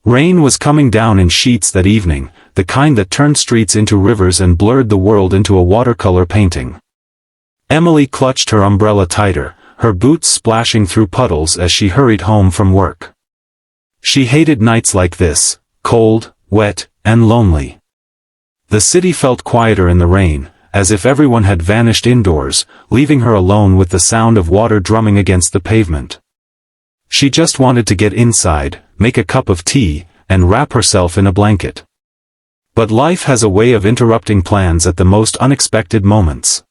Rain was coming down in sheets that evening, the kind that turned streets into rivers and blurred the world into a watercolor painting. Emily clutched her umbrella tighter, her boots splashing through puddles as she hurried home from work. She hated nights like this, cold, wet, and lonely. The city felt quieter in the rain, as if everyone had vanished indoors, leaving her alone with the sound of water drumming against the pavement. She just wanted to get inside, make a cup of tea, and wrap herself in a blanket. But life has a way of interrupting plans at the most unexpected moments.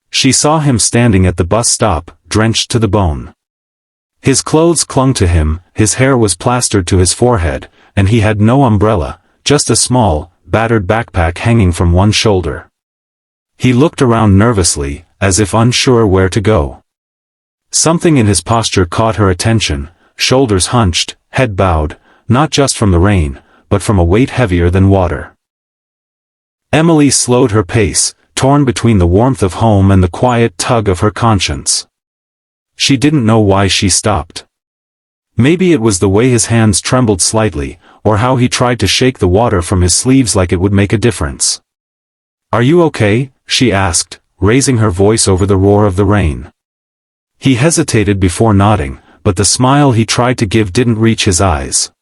She saw him standing at the bus stop, drenched to the bone. His clothes clung to him, his hair was plastered to his forehead, and he had no umbrella, just a small, battered backpack hanging from one shoulder. He looked around nervously, as if unsure where to go. Something in his posture caught her attention, shoulders hunched, head bowed, not just from the rain, but from a weight heavier than water. Emily slowed her pace, torn between the warmth of home and the quiet tug of her conscience. She didn't know why she stopped. Maybe it was the way his hands trembled slightly, or how he tried to shake the water from his sleeves like it would make a difference. "Are you okay?" she asked, raising her voice over the roar of the rain. He hesitated before nodding, but the smile he tried to give didn't reach his eyes.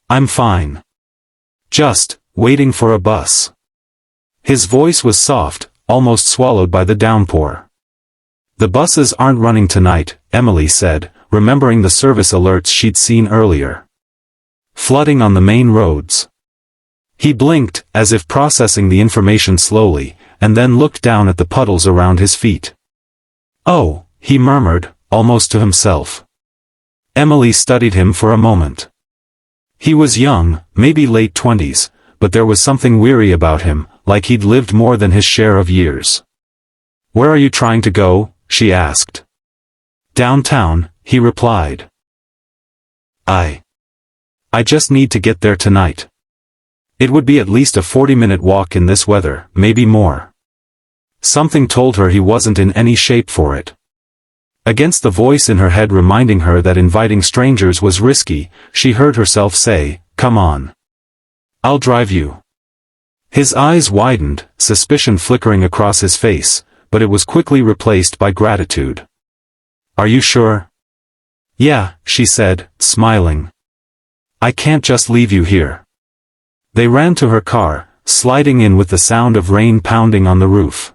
"I'm fine. Just waiting for a bus." His voice was soft, almost swallowed by the downpour. "The buses aren't running tonight," Emily said, remembering the service alerts she'd seen earlier. "Flooding on the main roads." He blinked, as if processing the information slowly, and then looked down at the puddles around his feet. "Oh," he murmured, almost to himself. Emily studied him for a moment. He was young, maybe late 20s, but there was something weary about him, like he'd lived more than his share of years. "Where are you trying to go?" she asked. "Downtown," he replied. I just need to get there tonight." It would be at least a 40-minute walk in this weather, maybe more. Something told her he wasn't in any shape for it. Against the voice in her head reminding her that inviting strangers was risky, she heard herself say, "Come on. I'll drive you." His eyes widened, suspicion flickering across his face, but it was quickly replaced by gratitude. "Are you sure?" "Yeah," she said, smiling. "I can't just leave you here." They ran to her car, sliding in with the sound of rain pounding on the roof.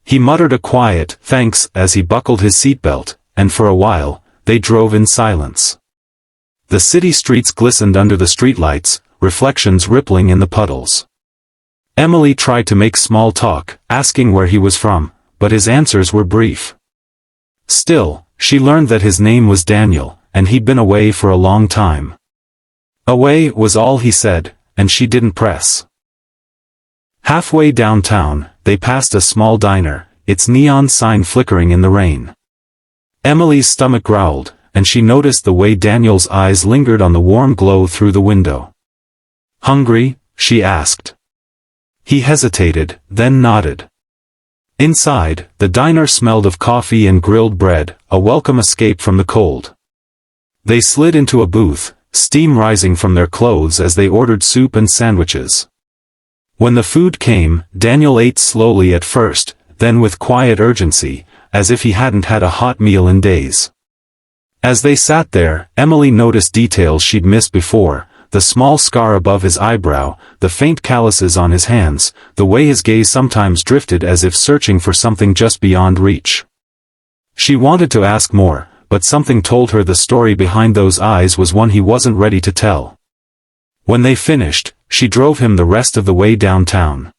He muttered a quiet thanks as he buckled his seatbelt, and for a while, they drove in silence. The city streets glistened under the streetlights, reflections rippling in the puddles. Emily tried to make small talk, asking where he was from, but his answers were brief. Still, she learned that his name was Daniel, and he'd been away for a long time. "Away" was all he said, and she didn't press. Halfway downtown, they passed a small diner, its neon sign flickering in the rain. Emily's stomach growled, and she noticed the way Daniel's eyes lingered on the warm glow through the window. "Hungry?" she asked. He hesitated, then nodded. Inside, the diner smelled of coffee and grilled bread, a welcome escape from the cold. They slid into a booth, steam rising from their clothes as they ordered soup and sandwiches. When the food came, Daniel ate slowly at first, then with quiet urgency, as if he hadn't had a hot meal in days. As they sat there, Emily noticed details she'd missed before, the small scar above his eyebrow, the faint calluses on his hands, the way his gaze sometimes drifted as if searching for something just beyond reach. She wanted to ask more, but something told her the story behind those eyes was one he wasn't ready to tell. When they finished, she drove him the rest of the way downtown.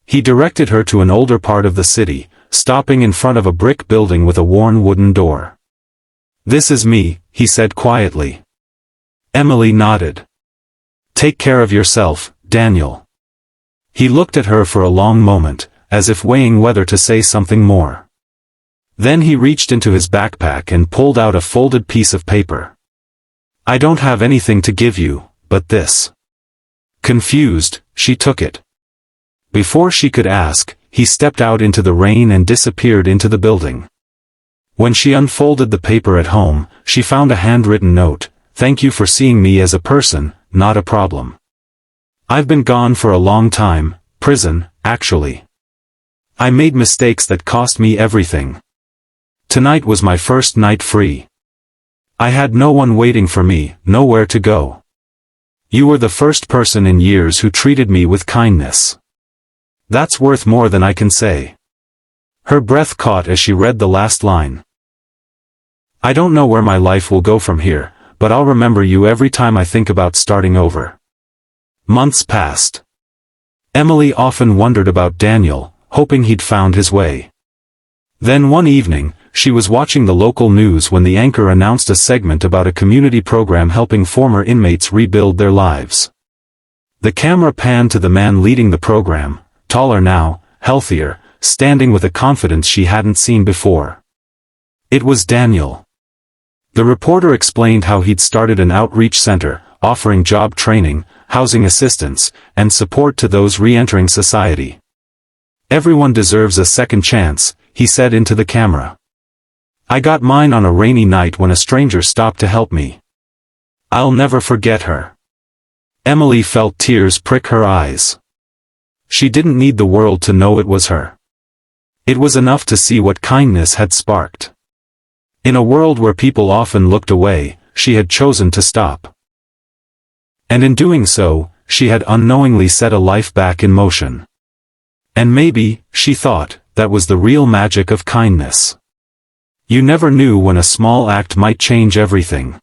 He directed her to an older part of the city, stopping in front of a brick building with a worn wooden door. "This is me," he said quietly. Emily nodded. "Take care of yourself, Daniel." He looked at her for a long moment, as if weighing whether to say something more. Then he reached into his backpack and pulled out a folded piece of paper. "I don't have anything to give you, but this." Confused, she took it. Before she could ask, he stepped out into the rain and disappeared into the building. When she unfolded the paper at home, she found a handwritten note, thank you for seeing me as a person, not a problem. I've been gone for a long time, prison, actually. I made mistakes that cost me everything. Tonight was my first night free. I had no one waiting for me, nowhere to go. You were the first person in years who treated me with kindness. That's worth more than I can say. Her breath caught as she read the last line. I don't know where my life will go from here, but I'll remember you every time I think about starting over. Months passed. Emily often wondered about Daniel, hoping he'd found his way. Then one evening, she was watching the local news when the anchor announced a segment about a community program helping former inmates rebuild their lives. The camera panned to the man leading the program, taller now, healthier, standing with a confidence she hadn't seen before. It was Daniel. The reporter explained how he'd started an outreach center, offering job training, housing assistance, and support to those re-entering society. Everyone deserves a second chance, he said into the camera. I got mine on a rainy night when a stranger stopped to help me. I'll never forget her. Emily felt tears prick her eyes. She didn't need the world to know it was her. It was enough to see what kindness had sparked. In a world where people often looked away, she had chosen to stop. And in doing so, she had unknowingly set a life back in motion. And maybe, she thought, that was the real magic of kindness. You never knew when a small act might change everything.